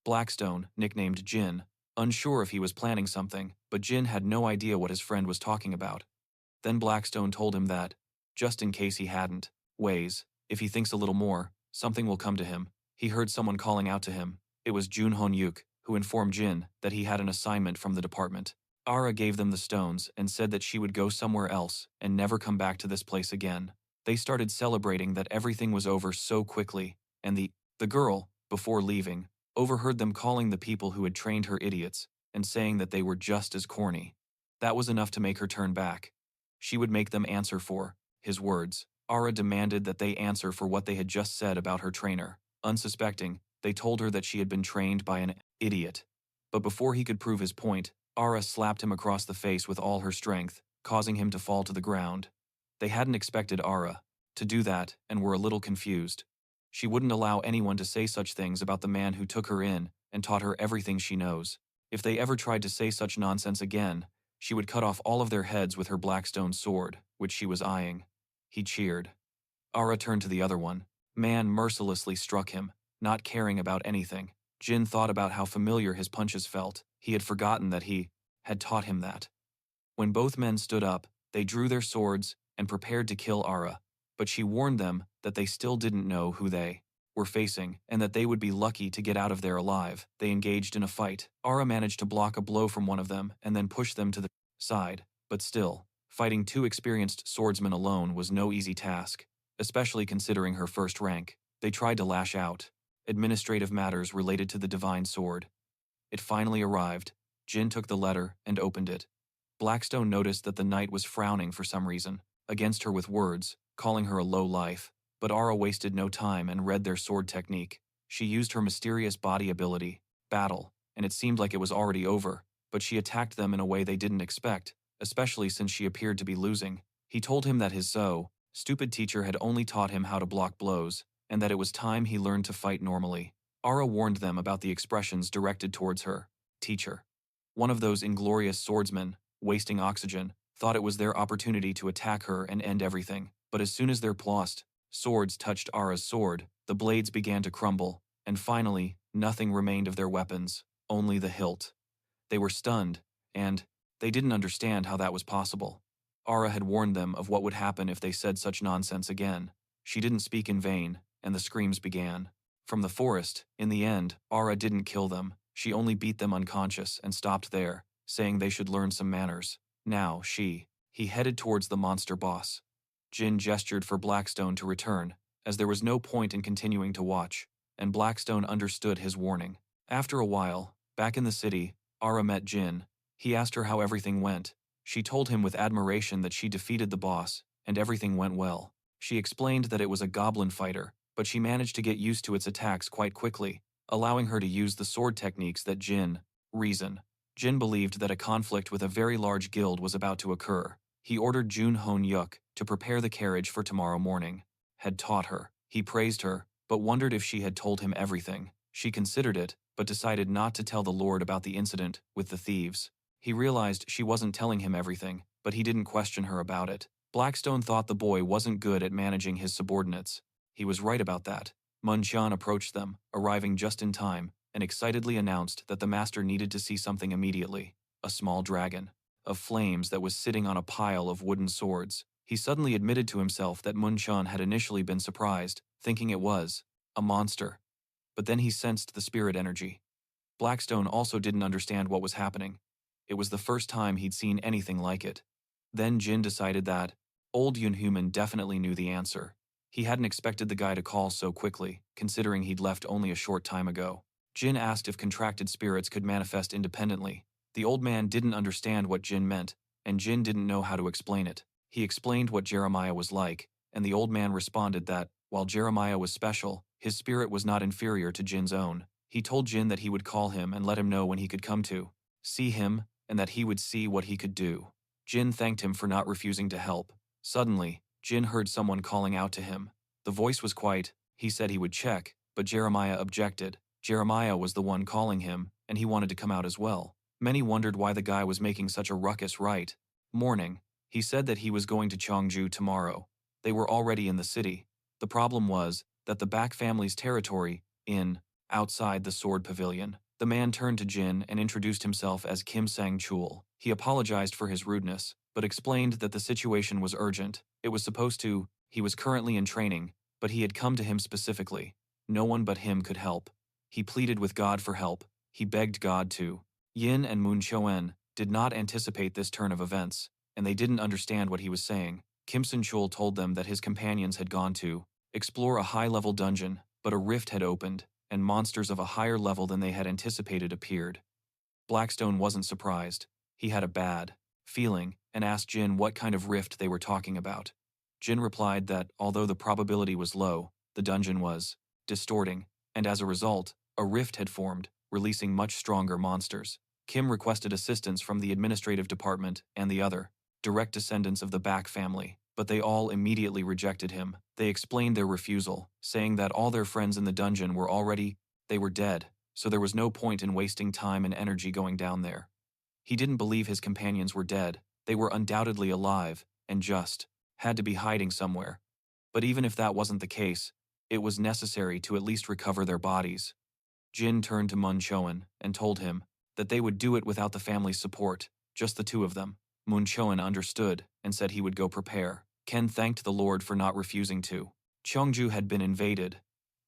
Blackstone, nicknamed Jin, unsure if he was planning something, but Jin had no idea what his friend was talking about. Then Blackstone told him that, just in case he hadn't, ways, if he thinks a little more, something will come to him. He heard someone calling out to him. It was Jun Hon-yuk, who informed Jin that he had an assignment from the department. Ara gave them the stones and said that she would go somewhere else and never come back to this place again. They started celebrating that everything was over so quickly, and the girl, before leaving, overheard them calling the people who had trained her idiots and saying that they were just as corny. That was enough to make her turn back. She would make them answer for his words. Ara demanded that they answer for what they had just said about her trainer. Unsuspecting, they told her that she had been trained by an idiot. But before he could prove his point, Ara slapped him across the face with all her strength, causing him to fall to the ground. They hadn't expected Ara to do that and were a little confused. She wouldn't allow anyone to say such things about the man who took her in and taught her everything she knows. If they ever tried to say such nonsense again, she would cut off all of their heads with her Blackstone sword, which she was eyeing. He cheered. Ara turned to the other one. Man mercilessly struck him, not caring about anything. Jin thought about how familiar his punches felt. He had forgotten that he had taught him that. When both men stood up, they drew their swords and prepared to kill Ara, but she warned them that they still didn't know who they were facing and that they would be lucky to get out of there alive. They engaged in a fight. Ara managed to block a blow from one of them and then push them to the side, but still, fighting two experienced swordsmen alone was no easy task, especially considering her first rank. They tried to lash out. Administrative matters related to the Divine Sword. It finally arrived. Jin took the letter and opened it. Blackstone noticed that the knight was frowning for some reason, against her with words, calling her a low life, but Ara wasted no time and read their sword technique. She used her mysterious body ability, battle, and it seemed like it was already over, but she attacked them in a way they didn't expect, especially since she appeared to be losing. He told him that his stupid teacher had only taught him how to block blows, and that it was time he learned to fight normally. Ara warned them about the expressions directed towards her teacher. One of those inglorious swordsmen, wasting oxygen, thought it was their opportunity to attack her and end everything, but as soon as their swords touched Ara's sword, the blades began to crumble, and finally, nothing remained of their weapons, only the hilt. They were stunned, and they didn't understand how that was possible. Ara had warned them of what would happen if they said such nonsense again. She didn't speak in vain, and the screams began. From the forest, in the end, Ara didn't kill them. She only beat them unconscious and stopped there, saying they should learn some manners. Now, he headed towards the monster boss. Jin gestured for Blackstone to return, as there was no point in continuing to watch, and Blackstone understood his warning. After a while, back in the city, Ara met Jin. He asked her how everything went. She told him with admiration that she defeated the boss, and everything went well. She explained that it was a goblin fighter, but she managed to get used to its attacks quite quickly, allowing her to use the sword techniques that Jin believed that a conflict with a very large guild was about to occur. He ordered Jun Hon-yuk to prepare the carriage for tomorrow morning. Had taught her. He praised her, but wondered if she had told him everything. She considered it, but decided not to tell the Lord about the incident with the thieves. He realized she wasn't telling him everything, but he didn't question her about it. Blackstone thought the boy wasn't good at managing his subordinates. He was right about that. Mun Cheon approached them, arriving just in time, and excitedly announced that the master needed to see something immediately. A small dragon of flames that was sitting on a pile of wooden swords. He suddenly admitted to himself that Mun Cheon had initially been surprised, thinking it was a monster. But then he sensed the spirit energy. Blackstone also didn't understand what was happening. It was the first time he'd seen anything like it. Then Jin decided that old Yunhuman definitely knew the answer. He hadn't expected the guy to call so quickly, considering he'd left only a short time ago. Jin asked if contracted spirits could manifest independently. The old man didn't understand what Jin meant, and Jin didn't know how to explain it. He explained what Jeremiah was like, and the old man responded that, while Jeremiah was special, his spirit was not inferior to Jin's own. He told Jin that he would call him and let him know when he could come to see him, and that he would see what he could do. Jin thanked him for not refusing to help. Suddenly, Jin heard someone calling out to him. The voice was quiet. He said he would check, but Jeremiah objected. Jeremiah was the one calling him, and he wanted to come out as well. Many wondered why the guy was making such a ruckus right morning. He said that he was going to Cheongju tomorrow. They were already in the city. The problem was that the Baek family's territory, Outside the sword pavilion, the man turned to Jin and introduced himself as Kim Sangae. He apologized for his rudeness, but explained that the situation was urgent. It was supposed to, he was currently in training, but he had come to him specifically. No one but him could help. He pleaded with God for help. He begged God to. Yin and Mun Cheon did not anticipate this turn of events, and they didn't understand what he was saying. Kim Sangae told them that his companions had gone to explore a high-level dungeon, but a rift had opened, and monsters of a higher level than they had anticipated appeared. Blackstone wasn't surprised. He had a bad feeling and asked Jin what kind of rift they were talking about. Jin replied that, although the probability was low, the dungeon was distorting, and as a result, a rift had formed, releasing much stronger monsters. Kim requested assistance from the administrative department and the other direct descendants of the Baek family, but they all immediately rejected him. They explained their refusal, saying that all their friends in the dungeon they were dead, so there was no point in wasting time and energy going down there. He didn't believe his companions were dead. They were undoubtedly alive, and just had to be hiding somewhere. But even if that wasn't the case, it was necessary to at least recover their bodies. Jin turned to Mun Cheon and told him that they would do it without the family's support, just the two of them. Mun Cheon understood and said he would go prepare. Ken thanked the Lord for not refusing to. Cheongju had been invaded.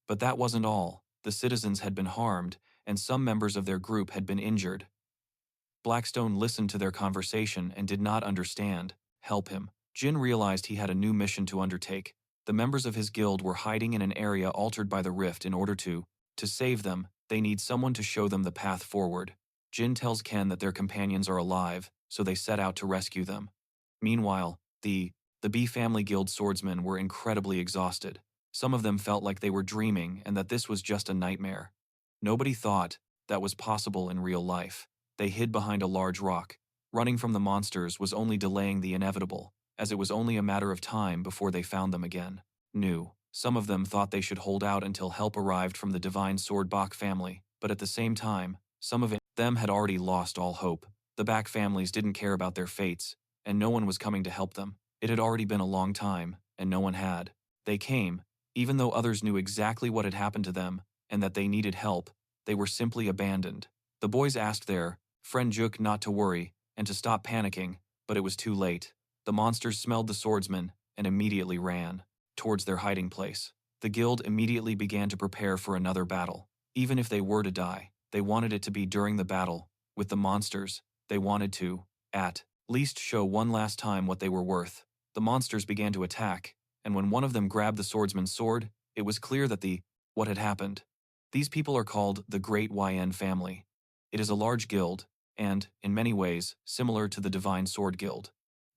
But that wasn't all. The citizens had been harmed, and some members of their group had been injured. Blackstone listened to their conversation and did not understand. Help him. Jin realized he had a new mission to undertake. The members of his guild were hiding in an area altered by the rift. In order to save them, they need someone to show them the path forward. Jin tells Ken that their companions are alive, so they set out to rescue them. Meanwhile, the B family guild swordsmen were incredibly exhausted. Some of them felt like they were dreaming and that this was just a nightmare. Nobody thought that was possible in real life. They hid behind a large rock. Running from the monsters was only delaying the inevitable, as it was only a matter of time before they found them again. Some of them thought they should hold out until help arrived from the Divine Sword Baek family, but at the same time, some of them had already lost all hope. The Baek families didn't care about their fates, and no one was coming to help them. It had already been a long time, and no one had. They came, even though others knew exactly what had happened to them, and that they needed help. They were simply abandoned. The boys asked their friend Juk not to worry, and to stop panicking, but it was too late. The monsters smelled the swordsmen, and immediately ran towards their hiding place. The guild immediately began to prepare for another battle. Even if they were to die, they wanted it to be during the battle. With the monsters, they wanted to, at least, show one last time what they were worth. The monsters began to attack, and when one of them grabbed the swordsman's sword, it was clear that what had happened. These people are called the Great YN family. It is a large guild, and, in many ways, similar to the Divine Sword Guild.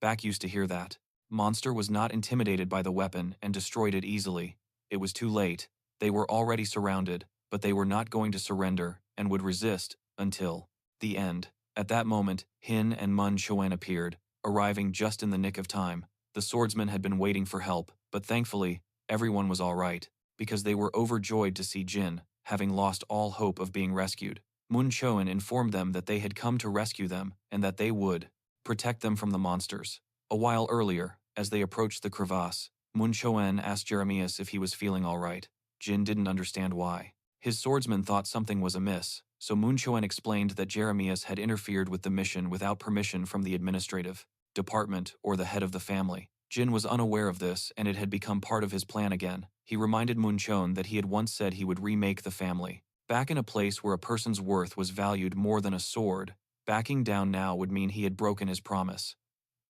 Baek used to hear that. Monster was not intimidated by the weapon and destroyed it easily. It was too late. They were already surrounded, but they were not going to surrender and would resist until the end. At that moment, Hin and Mun Cheon appeared, arriving just in the nick of time. The swordsmen had been waiting for help, but thankfully, everyone was all right, because they were overjoyed to see Jin, having lost all hope of being rescued. Mun Cheon informed them that they had come to rescue them and that they would protect them from the monsters. A while earlier, as they approached the crevasse, Mun Cheon asked Jeremias if he was feeling all right. Jin didn't understand why. His swordsman thought something was amiss, so Mun Cheon explained that Jeremias had interfered with the mission without permission from the administrative department or the head of the family. Jin was unaware of this, and it had become part of his plan again. He reminded Mun Cheon that he had once said he would remake the family. Back in a place where a person's worth was valued more than a sword, backing down now would mean he had broken his promise.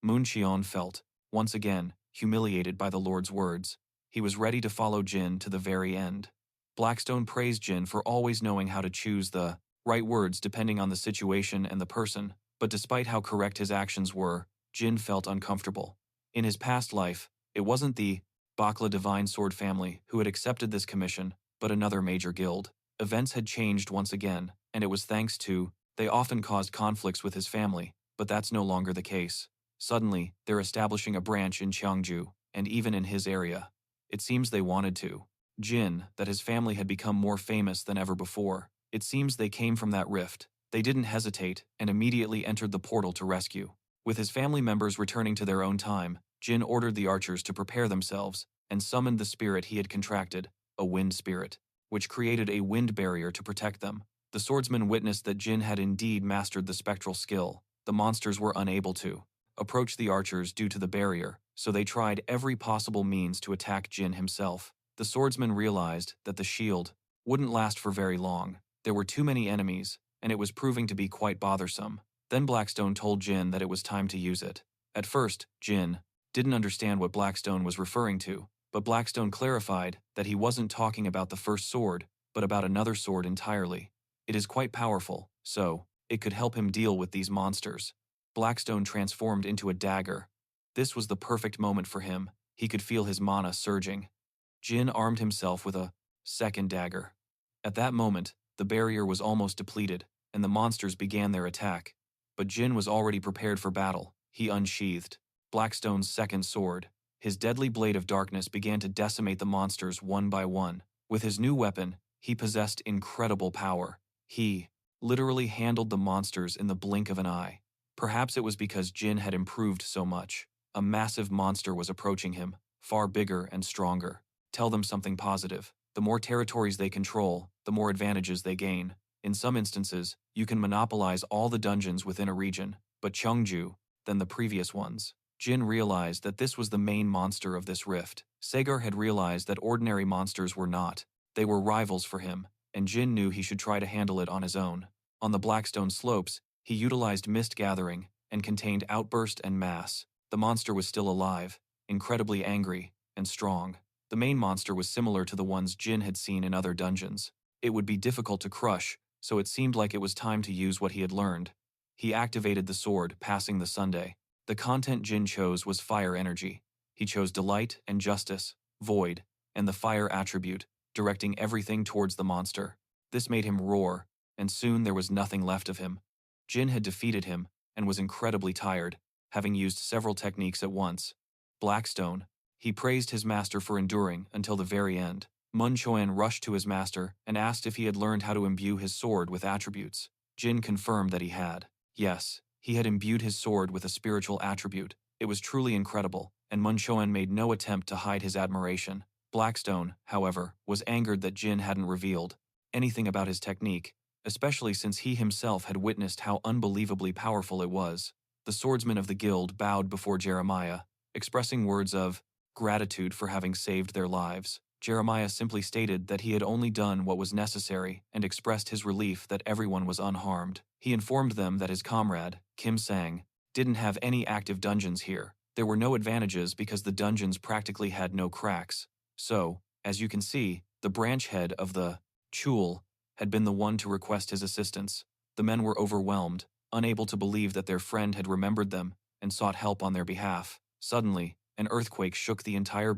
Mun Cheon felt, once again, humiliated by the Lord's words. He was ready to follow Jin to the very end. Blackstone praised Jin for always knowing how to choose the right words depending on the situation and the person, but despite how correct his actions were, Jin felt uncomfortable. In his past life, it wasn't the Bakla Divine Sword family who had accepted this commission, but another major guild. Events had changed once again, and it was thanks to they often caused conflicts with his family, but that's no longer the case. Suddenly, they're establishing a branch in Cheongju, and even in his area. It seems they wanted to. Jin, that his family had become more famous than ever before. It seems they came from that rift. They didn't hesitate and immediately entered the portal to rescue. With his family members returning to their own time, Jin ordered the archers to prepare themselves and summoned the spirit he had contracted, a wind spirit. which created a wind barrier to protect them. The swordsmen witnessed that Jin had indeed mastered the spectral skill. The monsters were unable to approach the archers due to the barrier, so they tried every possible means to attack Jin himself. The swordsmen realized that the shield wouldn't last for very long. There were too many enemies, and it was proving to be quite bothersome. Then Blackstone told Jin that it was time to use it. At first, Jin didn't understand what Blackstone was referring to, but Blackstone clarified that he wasn't talking about the first sword, but about another sword entirely. It is quite powerful, so it could help him deal with these monsters. Blackstone transformed into a dagger. This was the perfect moment for him. He could feel his mana surging. Jin armed himself with a second dagger. At that moment, the barrier was almost depleted, and the monsters began their attack. But Jin was already prepared for battle. He unsheathed Blackstone's second sword. His deadly blade of darkness began to decimate the monsters one by one. With his new weapon, he possessed incredible power. He literally handled the monsters in the blink of an eye. Perhaps it was because Jin had improved so much. A massive monster was approaching him, far bigger and stronger. Tell them something positive. The more territories they control, the more advantages they gain. In some instances, you can monopolize all the dungeons within a region, but Cheongju than the previous ones. Jin realized that this was the main monster of this rift. Sagar had realized that ordinary monsters were not. They were rivals for him, and Jin knew he should try to handle it on his own. On the Blackstone slopes, he utilized mist gathering and contained outburst and mass. The monster was still alive, incredibly angry, and strong. The main monster was similar to the ones Jin had seen in other dungeons. It would be difficult to crush, so it seemed like it was time to use what he had learned. He activated the sword, passing the Sunday. The content Jin chose was fire energy. He chose delight and justice, void, and the fire attribute, directing everything towards the monster. This made him roar, and soon there was nothing left of him. Jin had defeated him and was incredibly tired, having used several techniques at once. Blackstone. He praised his master for enduring until the very end. Mun Cheon rushed to his master and asked if he had learned how to imbue his sword with attributes. Jin confirmed that he had. Yes, he had imbued his sword with a spiritual attribute. It was truly incredible, and Mun Cheon made no attempt to hide his admiration. Blackstone, however, was angered that Jin hadn't revealed anything about his technique, especially since he himself had witnessed how unbelievably powerful it was. The swordsmen of the guild bowed before Jeremiah, expressing words of gratitude for having saved their lives. Jeremiah simply stated that he had only done what was necessary and expressed his relief that everyone was unharmed. He informed them that his comrade, Kim Sangae, didn't have any active dungeons here. There were no advantages because the dungeons practically had no cracks. So, as you can see, the branch head of the Duel had been the one to request his assistance. The men were overwhelmed, unable to believe that their friend had remembered them and sought help on their behalf. Suddenly, an earthquake shook the entire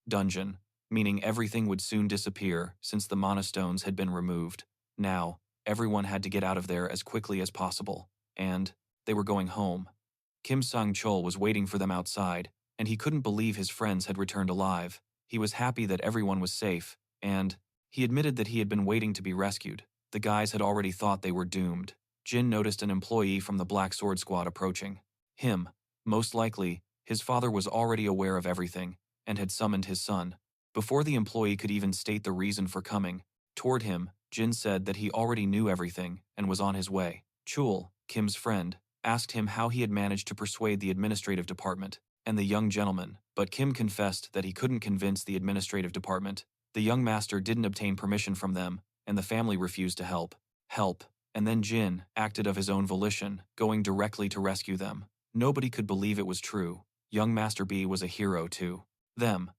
dungeon, meaning everything would soon disappear since the mana stones had been removed. Now, everyone had to get out of there as quickly as possible, and they were going home. Kim Sangae was waiting for them outside, and he couldn't believe his friends had returned alive. He was happy that everyone was safe, and he admitted that he had been waiting to be rescued. The guys had already thought they were doomed. Jin noticed an employee from the Black Sword Squad approaching him. Most likely, his father was already aware of everything and had summoned his son. Before the employee could even state the reason for coming toward him, Jin said that he already knew everything and was on his way. Chul, Kim's friend, asked him how he had managed to persuade the administrative department and the young gentleman, but Kim confessed that he couldn't convince the administrative department. The young master didn't obtain permission from them, and the family refused to help. And then Jin acted of his own volition, going directly to rescue them. Nobody could believe it was true. Young Master B was a hero to them.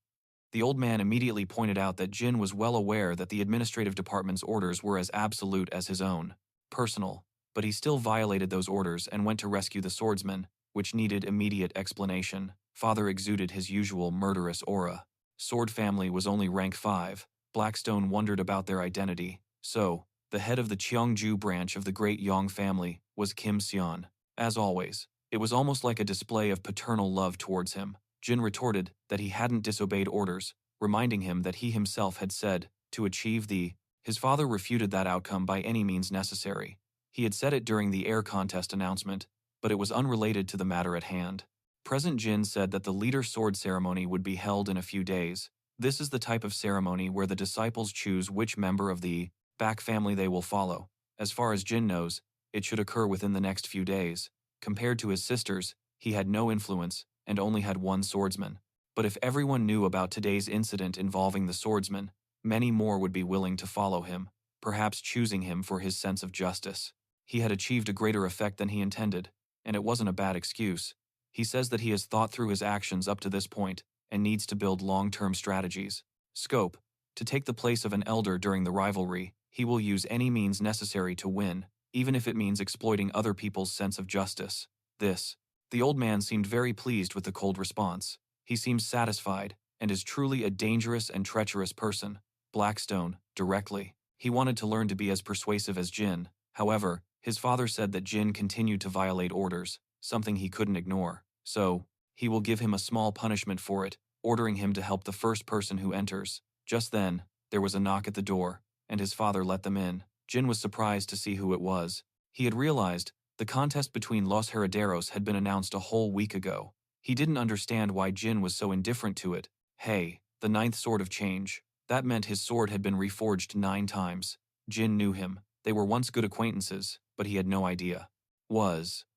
The old man immediately pointed out that Jin was well aware that the administrative department's orders were as absolute as his own, personal, but he still violated those orders and went to rescue the swordsman, which needed immediate explanation. Father exuded his usual murderous aura. Sword family was only rank 5. Blackstone wondered about their identity. So, the head of the Cheongju branch of the great Yong family was Kim Sangae. As always, it was almost like a display of paternal love towards him. Jin retorted that he hadn't disobeyed orders, reminding him that he himself had said to achieve the. His father refuted that outcome by any means necessary. He had said it during the Heir contest announcement, but it was unrelated to the matter at hand. Present Jin said that the leader sword ceremony would be held in a few days, This is the type of ceremony where the disciples choose which member of the Baek family they will follow. As far as Jin knows, it should occur within the next few days. Compared to his sisters, he had no influence and only had one swordsman. But if everyone knew about today's incident involving the swordsman, many more would be willing to follow him, perhaps choosing him for his sense of justice. He had achieved a greater effect than he intended, and it wasn't a bad excuse. He says that he has thought through his actions up to this point and needs to build long-term strategies. Scope: to take the place of an elder during the rivalry, he will use any means necessary to win, even if it means exploiting other people's sense of justice. The old man seemed very pleased with the cold response. He seems satisfied and is truly a dangerous and treacherous person. Blackstone, directly. He wanted to learn to be as persuasive as Jin. However, his father said that Jin continued to violate orders, something he couldn't ignore. So, he will give him a small punishment for it, ordering him to help the first person who enters. Just then, there was a knock at the door, and his father let them in. Jin was surprised to see who it was. He had realized the contest between Los Herederos had been announced a whole week ago. He didn't understand why Jin was so indifferent to it. Hey, the ninth sword of change. That meant his sword had been reforged 9 times. Jin knew him. They were once good acquaintances, but he had no idea.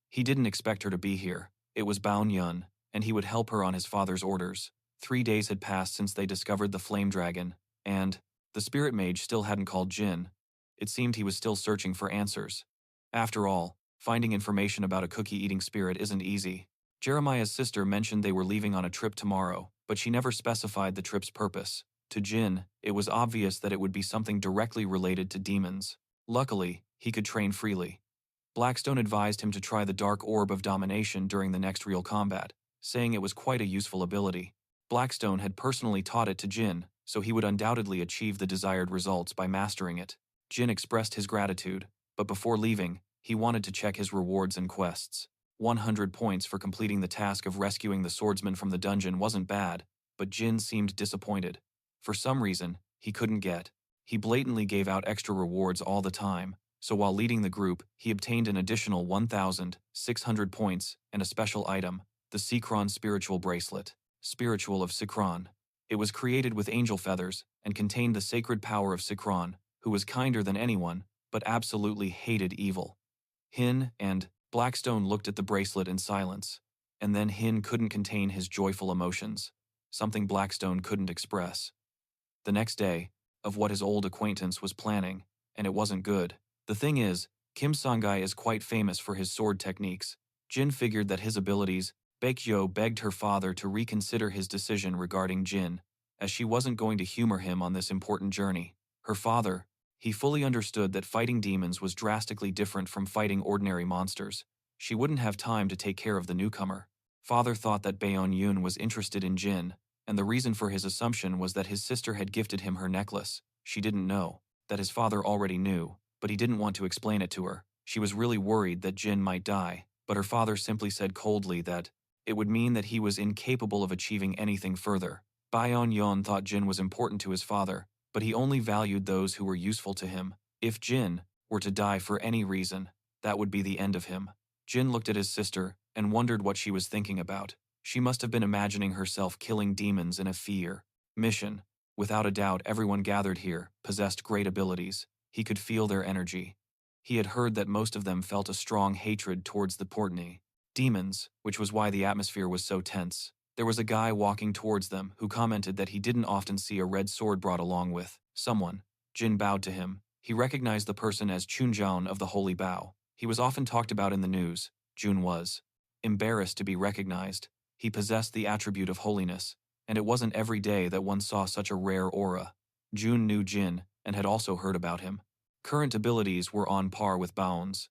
He didn't expect her to be here. It was Bao Yun, and he would help her on his father's orders. 3 days had passed since they discovered the flame dragon, and the spirit mage still hadn't called Jin. It seemed he was still searching for answers. After all, finding information about a cookie-eating spirit isn't easy. Jeremiah's sister mentioned they were leaving on a trip tomorrow, but she never specified the trip's purpose. To Jin, it was obvious that it would be something directly related to demons. Luckily, he could train freely. Blackstone advised him to try the Dark Orb of Domination during the next real combat, saying it was quite a useful ability. Blackstone had personally taught it to Jin, so he would undoubtedly achieve the desired results by mastering it. Jin expressed his gratitude, but before leaving, he wanted to check his rewards and quests. 100 points for completing the task of rescuing the swordsman from the dungeon wasn't bad, but Jin seemed disappointed. For some reason, he couldn't get. He blatantly gave out extra rewards all the time, so while leading the group, he obtained an additional 1,600 points and a special item, the Sikron Spiritual Bracelet. Spiritual of Sikron. It was created with angel feathers and contained the sacred power of Sikron, who was kinder than anyone, but absolutely hated evil. Hin and Blackstone looked at the bracelet in silence, and then Hin couldn't contain his joyful emotions, something Blackstone couldn't express. The next day, of what his old acquaintance was planning, and it wasn't good. The thing is, Kim Sangae is quite famous for his sword techniques. Jin figured that his abilities. Baekjo begged her father to reconsider his decision regarding Jin, as she wasn't going to humor him on this important journey. Her father, he fully understood that fighting demons was drastically different from fighting ordinary monsters. She wouldn't have time to take care of the newcomer. Father thought that Baeon Yoon was interested in Jin, and the reason for his assumption was that his sister had gifted him her necklace. She didn't know that his father already knew, but he didn't want to explain it to her. She was really worried that Jin might die, but her father simply said coldly that it would mean that he was incapable of achieving anything further. Baeon Yeon thought Jin was important to his father, but he only valued those who were useful to him. If Jin were to die for any reason, that would be the end of him. Jin looked at his sister and wondered what she was thinking about. She must have been imagining herself killing demons in a fear mission. Without a doubt, everyone gathered here possessed great abilities. He could feel their energy. He had heard that most of them felt a strong hatred towards the Portney demons, which was why the atmosphere was so tense. There was a guy walking towards them who commented that he didn't often see a red sword brought along with someone. Jin bowed to him. He recognized the person as Chunjaon of the Holy Bow. He was often talked about in the news. Jun was embarrassed to be recognized. He possessed the attribute of holiness, and it wasn't every day that one saw such a rare aura. Jun knew Jin and had also heard about him. Current abilities were on par with Bao's.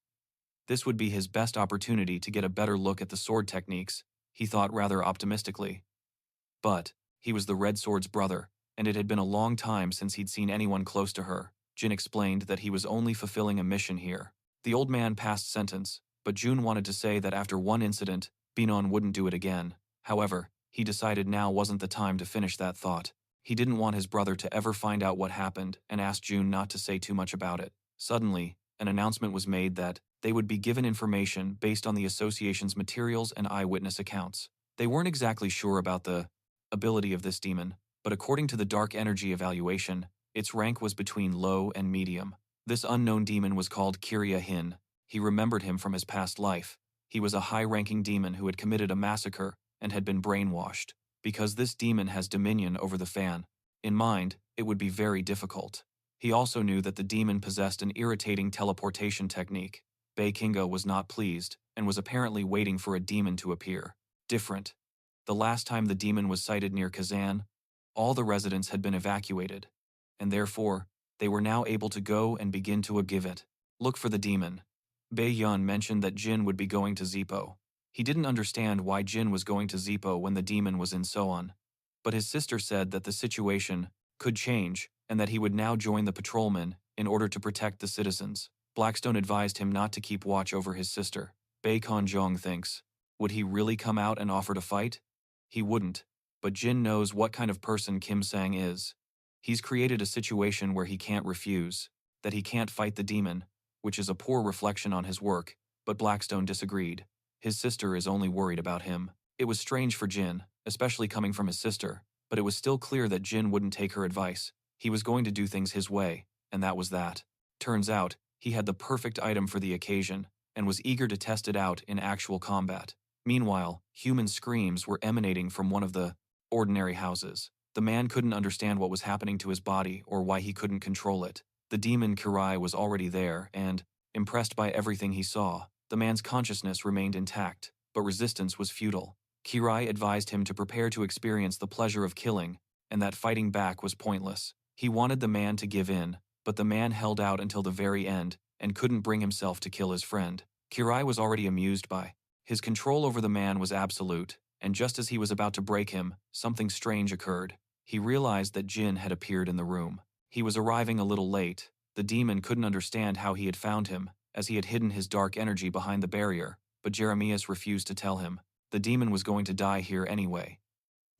This would be his best opportunity to get a better look at the sword techniques, he thought rather optimistically. But he was the Red Sword's brother, and it had been a long time since he'd seen anyone close to her. Jin explained that he was only fulfilling a mission here. The old man passed sentence, but Jun wanted to say that after one incident, Binon wouldn't do it again. However, he decided now wasn't the time to finish that thought. He didn't want his brother to ever find out what happened and asked Jun not to say too much about it. Suddenly, an announcement was made that they would be given information based on the association's materials and eyewitness accounts. They weren't exactly sure about the ability of this demon, but according to the dark energy evaluation, its rank was between low and medium. This unknown demon was called Kirya Hin. He remembered him from his past life. He was a high-ranking demon who had committed a massacre and had been brainwashed. Because this demon has dominion over the fan in mind, it would be very difficult. He also knew that the demon possessed an irritating teleportation technique. Baekinga was not pleased and was apparently waiting for a demon to appear. Different. The last time the demon was sighted near Kazan, all the residents had been evacuated, and therefore, they were now able to go and begin to give it. Look for the demon. Bae-yun mentioned that Jin would be going to Zipo. He didn't understand why Jin was going to Zipo when the demon was in Soan. But his sister said that the situation could change and that he would now join the patrolmen in order to protect the citizens. Blackstone advised him not to keep watch over his sister. Bae Kan-jong thinks, would he really come out and offer to fight? He wouldn't, but Jin knows what kind of person Kim Sang is. He's created a situation where he can't refuse, that he can't fight the demon, which is a poor reflection on his work, but Blackstone disagreed. His sister is only worried about him. It was strange for Jin, especially coming from his sister, but it was still clear that Jin wouldn't take her advice. He was going to do things his way, and that was that. Turns out, he had the perfect item for the occasion, and was eager to test it out in actual combat. Meanwhile, human screams were emanating from one of the ordinary houses. The man couldn't understand what was happening to his body or why he couldn't control it. The demon Kirai was already there and, impressed by everything he saw, the man's consciousness remained intact, but resistance was futile. Kirai advised him to prepare to experience the pleasure of killing, and that fighting back was pointless. He wanted the man to give in, but the man held out until the very end and couldn't bring himself to kill his friend. Kirai was already amused by his control over the man was absolute, and just as he was about to break him, something strange occurred. He realized that Jin had appeared in the room. He was arriving a little late. The demon couldn't understand how he had found him, as he had hidden his dark energy behind the barrier, but Jeremias refused to tell him. The demon was going to die here anyway.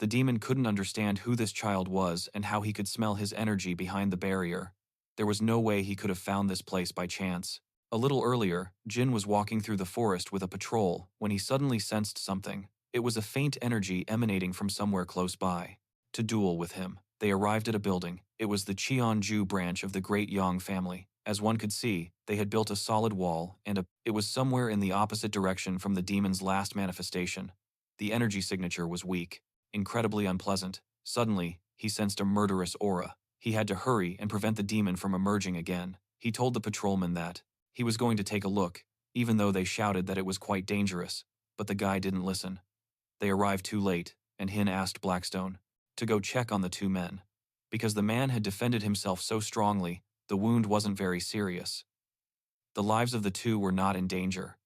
The demon couldn't understand who this child was and how he could smell his energy behind the barrier. There was no way he could have found this place by chance. A little earlier, Jin was walking through the forest with a patrol when he suddenly sensed something. It was a faint energy emanating from somewhere close by. To duel with him, they arrived at a building. It was the Cheongju branch of the Great Yang family. As one could see, they had built a solid wall, and it was somewhere in the opposite direction from the demon's last manifestation. The energy signature was weak, incredibly unpleasant. Suddenly, he sensed a murderous aura. He had to hurry and prevent the demon from emerging again. He told the patrolman that he was going to take a look, even though they shouted that it was quite dangerous, but the guy didn't listen. They arrived too late, and Hin asked Blackstone to go check on the two men. Because the man had defended himself so strongly, the wound wasn't very serious. The lives of the two were not in danger.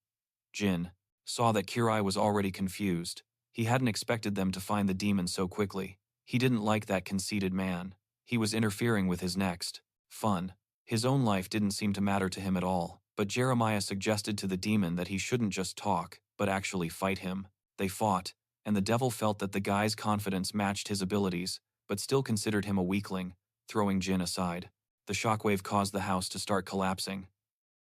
Jin saw that Kirai was already confused. He hadn't expected them to find the demon so quickly. He didn't like that conceited man. He was interfering with his next fun. His own life didn't seem to matter to him at all, but Jeremiah suggested to the demon that he shouldn't just talk, but actually fight him. They fought, and the devil felt that the guy's confidence matched his abilities, but still considered him a weakling, throwing Jin aside. The shockwave caused the house to start collapsing.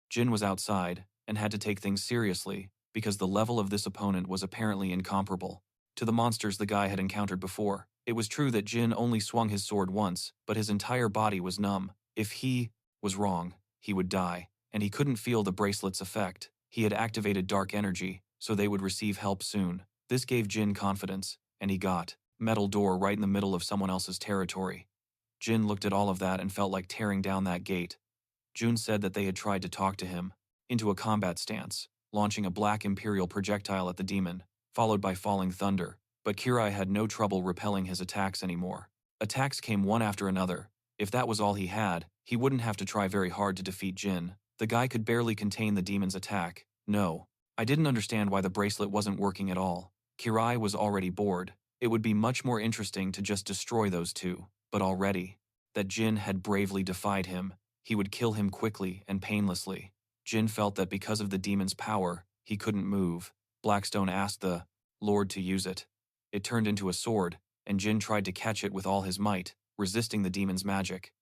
Jin was outside, and had to take things seriously, because the level of this opponent was apparently incomparable to the monsters the guy had encountered before. It was true that Jin only swung his sword once, but his entire body was numb. If he was wrong, he would die, and he couldn't feel the bracelet's effect. He had activated dark energy, so they would receive help soon. This gave Jin confidence, and he got metal door right in the middle of someone else's territory. Jin looked at all of that and felt like tearing down that gate. Jun said that they had tried to talk to him into a combat stance, launching a black imperial projectile at the demon, followed by falling thunder, but Kirai had no trouble repelling his attacks anymore. Attacks came one after another. If that was all he had, he wouldn't have to try very hard to defeat Jin. The guy could barely contain the demon's attack. No, I didn't understand why the bracelet wasn't working at all. Kirai was already bored. It would be much more interesting to just destroy those two, but already, that Jin had bravely defied him, he would kill him quickly and painlessly. Jin felt that because of the demon's power, he couldn't move. Blackstone asked the Lord to use it. It turned into a sword, and Jin tried to catch it with all his might, resisting the demon's magic.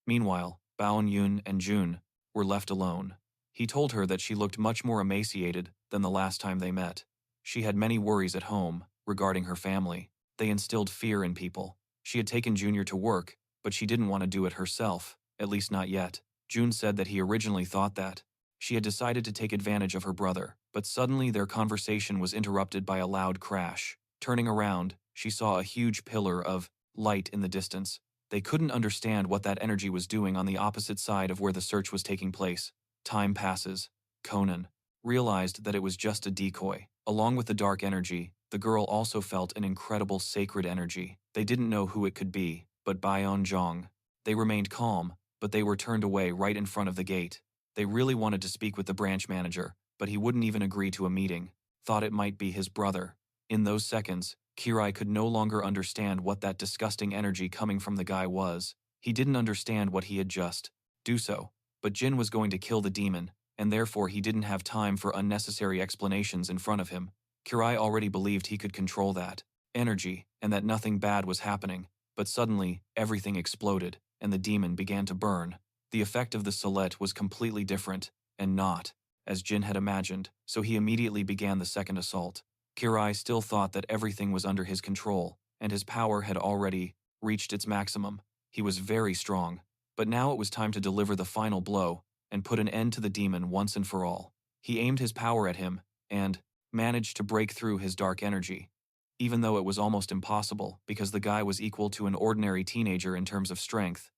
Meanwhile, Baon Yun and Jun were left alone. He told her that she looked much more emaciated than the last time they met. She had many worries at home regarding her family. They instilled fear in people. She had taken Junior to work, but she didn't want to do it herself, at least not yet. June said that he originally thought that she had decided to take advantage of her brother, but suddenly their conversation was interrupted by a loud crash. Turning around, she saw a huge pillar of light in the distance. They couldn't understand what that energy was doing on the opposite side of where the search was taking place. Time passes. Conan realized that it was just a decoy. Along with the dark energy, the girl also felt an incredible sacred energy. They didn't know who it could be, but Bayon Zhong. They remained calm, but they were turned away right in front of the gate. They really wanted to speak with the branch manager, but he wouldn't even agree to a meeting. Thought it might be his brother. In those seconds, Kirai could no longer understand what that disgusting energy coming from the guy was. He didn't understand what he had just do so, but Jin was going to kill the demon, and therefore he didn't have time for unnecessary explanations in front of him. Kirai already believed he could control that energy, and that nothing bad was happening, but suddenly, everything exploded, and the demon began to burn. The effect of the Slide was completely different, and not as Jin had imagined, so he immediately began the second assault. Kirai still thought that everything was under his control, and his power had already reached its maximum. He was very strong, but now it was time to deliver the final blow and put an end to the demon once and for all. He aimed his power at him and managed to break through his dark energy, even though it was almost impossible because the guy was equal to an ordinary teenager in terms of strength.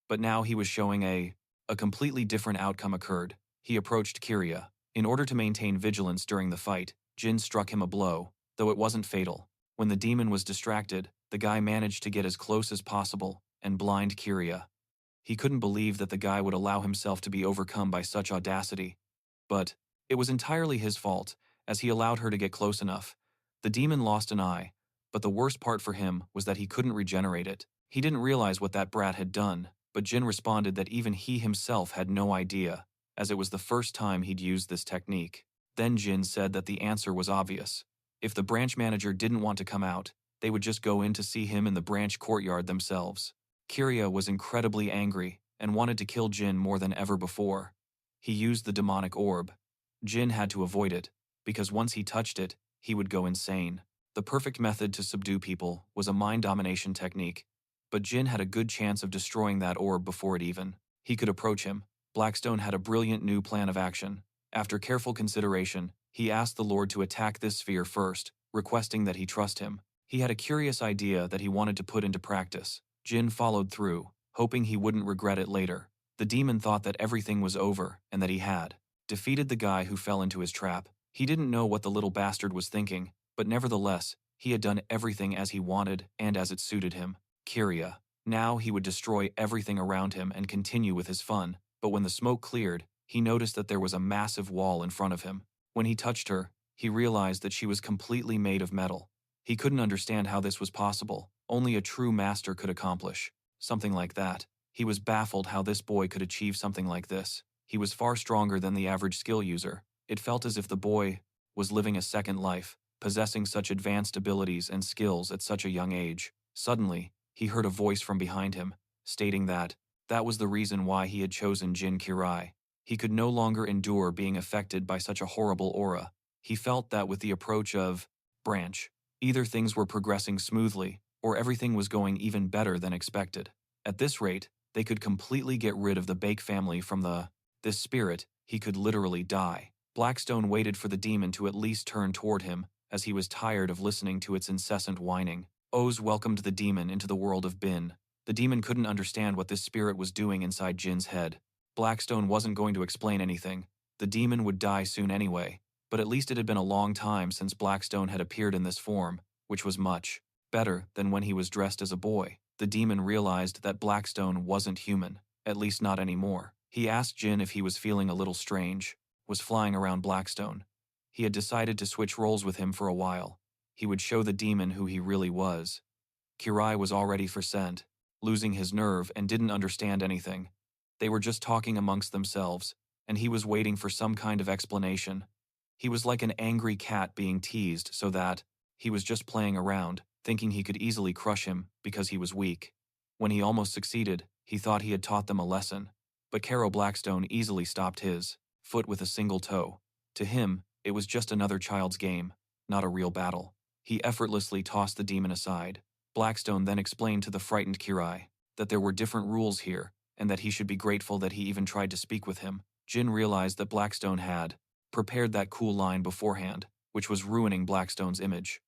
But now he was showing a completely different outcome occurred. He approached Kiria. In order to maintain vigilance during the fight, Jin struck him a blow, though it wasn't fatal. When the demon was distracted, the guy managed to get as close as possible and blind Kiria. He couldn't believe that the guy would allow himself to be overcome by such audacity. But it was entirely his fault, as he allowed her to get close enough. The demon lost an eye, but the worst part for him was that he couldn't regenerate it. He didn't realize what that brat had done, but Jin responded that even he himself had no idea, as it was the first time he'd used this technique. Then Jin said that the answer was obvious. If the branch manager didn't want to come out, they would just go in to see him in the branch courtyard themselves. Kiria was incredibly angry and wanted to kill Jin more than ever before. He used the demonic orb. Jin had to avoid it, because once he touched it, he would go insane. The perfect method to subdue people was a mind domination technique, but Jin had a good chance of destroying that orb before it even. He could approach him. Blackstone had a brilliant new plan of action. After careful consideration, he asked the Lord to attack this sphere first, requesting that he trust him. He had a curious idea that he wanted to put into practice. Jin followed through, hoping he wouldn't regret it later. The demon thought that everything was over and that he had defeated the guy who fell into his trap. He didn't know what the little bastard was thinking, but nevertheless, he had done everything as he wanted and as it suited him. Kiria. Now he would destroy everything around him and continue with his fun, but when the smoke cleared, he noticed that there was a massive wall in front of him. When he touched her, he realized that she was completely made of metal. He couldn't understand how this was possible. Only a true master could accomplish something like that. He was baffled how this boy could achieve something like this. He was far stronger than the average skill user. It felt as if the boy was living a second life, possessing such advanced abilities and skills at such a young age. Suddenly, he heard a voice from behind him, stating that was the reason why he had chosen Jin Kirai. He could no longer endure being affected by such a horrible aura. He felt that with the approach of Branch, either things were progressing smoothly, or everything was going even better than expected. At this rate, they could completely get rid of the Baek family from this spirit. He could literally die. Blackstone waited for the demon to at least turn toward him, as he was tired of listening to its incessant whining. Oz welcomed the demon into the world of Bin. The demon couldn't understand what this spirit was doing inside Jin's head. Blackstone wasn't going to explain anything. The demon would die soon anyway, but at least it had been a long time since Blackstone had appeared in this form, which was much better than when he was dressed as a boy. The demon realized that Blackstone wasn't human, at least not anymore. He asked Jin if he was feeling a little strange, was flying around Blackstone. He had decided to switch roles with him for a while. He would show the demon who he really was. Kirai was already for scent, losing his nerve and didn't understand anything. They were just talking amongst themselves, and he was waiting for some kind of explanation. He was like an angry cat being teased so that he was just playing around, thinking he could easily crush him because he was weak. When he almost succeeded, he thought he had taught them a lesson, but Caro Blackstone easily stopped his foot with a single toe. To him, it was just another child's game, not a real battle. He effortlessly tossed the demon aside. Blackstone then explained to the frightened Kirai that there were different rules here, and that he should be grateful that he even tried to speak with him. Jin realized that Blackstone had prepared that cool line beforehand, which was ruining Blackstone's image.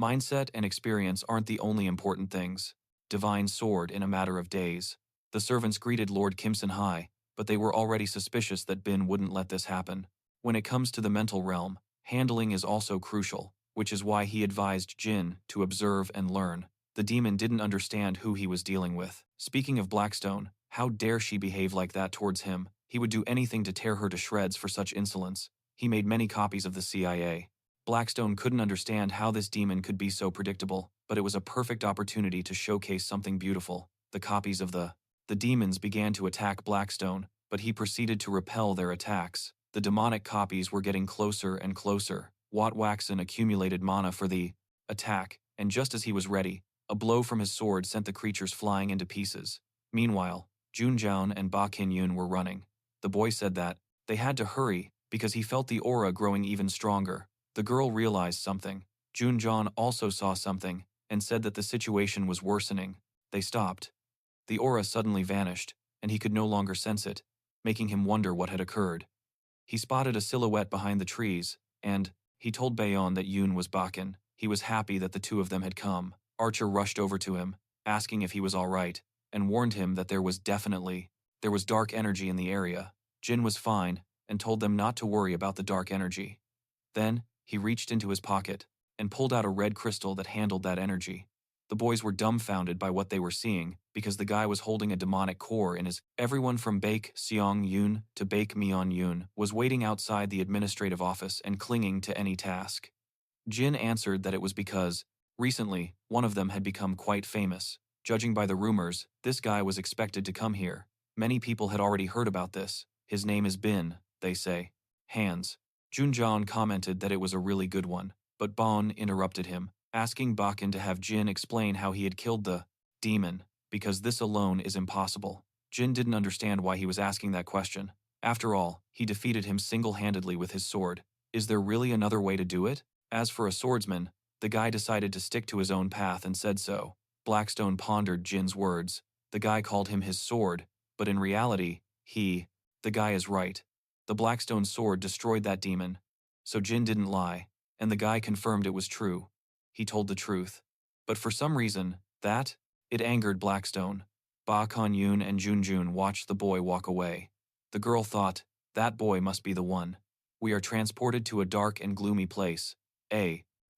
Mindset and experience aren't the only important things. Divine Sword in a matter of days. The servants greeted Lord Kim Sangae, but they were already suspicious that Bin wouldn't let this happen. When it comes to the mental realm, handling is also crucial, which is why he advised Jin to observe and learn. The demon didn't understand who he was dealing with. Speaking of Blackstone, how dare she behave like that towards him? He would do anything to tear her to shreds for such insolence. He made many copies of the CIA. Blackstone couldn't understand how this demon could be so predictable, but it was a perfect opportunity to showcase something beautiful. The copies of the demons began to attack Blackstone, but he proceeded to repel their attacks. The demonic copies were getting closer and closer. Waxen accumulated mana for the attack, and just as he was ready, a blow from his sword sent the creatures flying into pieces. Meanwhile, Junjian and Ba Kin-yun were running. The boy said that they had to hurry because he felt the aura growing even stronger. The girl realized something. Junjian also saw something and said that the situation was worsening. They stopped. The aura suddenly vanished, and he could no longer sense it, making him wonder what had occurred. He spotted a silhouette behind the trees, and he told Bayon that Yoon was Bakken. He was happy that the two of them had come. Archer rushed over to him, asking if he was all right, and warned him that there was dark energy in the area. Jin was fine, and told them not to worry about the dark energy. Then, he reached into his pocket and pulled out a red crystal that handled that energy. The boys were dumbfounded by what they were seeing because the guy was holding a demonic core in his. Everyone from Baek Seong-yoon to Baek Myeon-yoon was waiting outside the administrative office and clinging to any task. Jin answered that it was because, recently, one of them had become quite famous. Judging by the rumors, this guy was expected to come here. Many people had already heard about this. His name is Bin, they say. Hands. Junjian commented that it was a really good one, but Bon interrupted him, asking Bakken to have Jin explain how he had killed the demon, because this alone is impossible. Jin didn't understand why he was asking that question. After all, he defeated him single-handedly with his sword. Is there really another way to do it? As for a swordsman, the guy decided to stick to his own path and said so. Blackstone pondered Jin's words. The guy called him his sword, but in reality, the guy is right. The Blackstone sword destroyed that demon. So Jin didn't lie, and the guy confirmed it was true. He told the truth. But for some reason, it angered Blackstone. Ba Kan-yoon and Junjun watched the boy walk away. The girl thought, that boy must be the one. We are transported to a dark and gloomy place.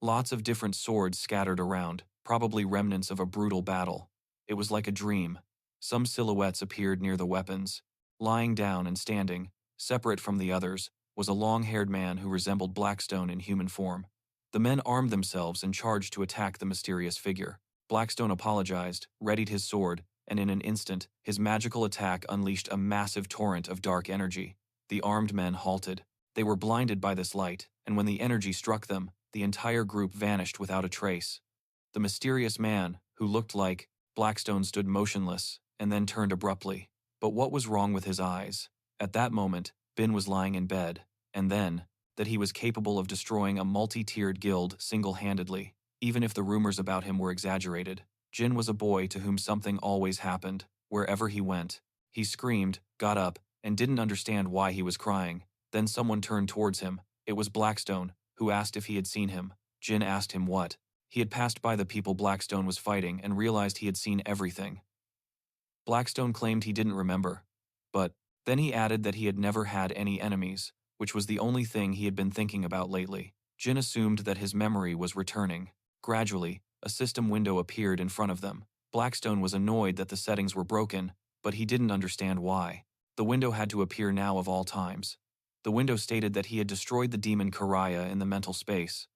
Lots of different swords scattered around, probably remnants of a brutal battle. It was like a dream. Some silhouettes appeared near the weapons. Lying down and standing, separate from the others, was a long-haired man who resembled Blackstone in human form. The men armed themselves and charged to attack the mysterious figure. Blackstone apologized, readied his sword, and in an instant, his magical attack unleashed a massive torrent of dark energy. The armed men halted. They were blinded by this light, and when the energy struck them, the entire group vanished without a trace. The mysterious man, who looked like Blackstone, stood motionless, and then turned abruptly. But what was wrong with his eyes? At that moment, Bin was lying in bed, and then, that he was capable of destroying a multi-tiered guild single-handedly, even if the rumors about him were exaggerated. Jin was a boy to whom something always happened, wherever he went. He screamed, got up, and didn't understand why he was crying. Then someone turned towards him. It was Blackstone, who asked if he had seen him. Jin asked him what. He had passed by the people Blackstone was fighting and realized he had seen everything. Blackstone claimed he didn't remember, but then he added that he had never had any enemies, which was the only thing he had been thinking about lately. Jin assumed that his memory was returning. Gradually, a system window appeared in front of them. Blackstone was annoyed that the settings were broken, but he didn't understand why. The window had to appear now of all times. The window stated that he had destroyed the demon Karaya in the mental space.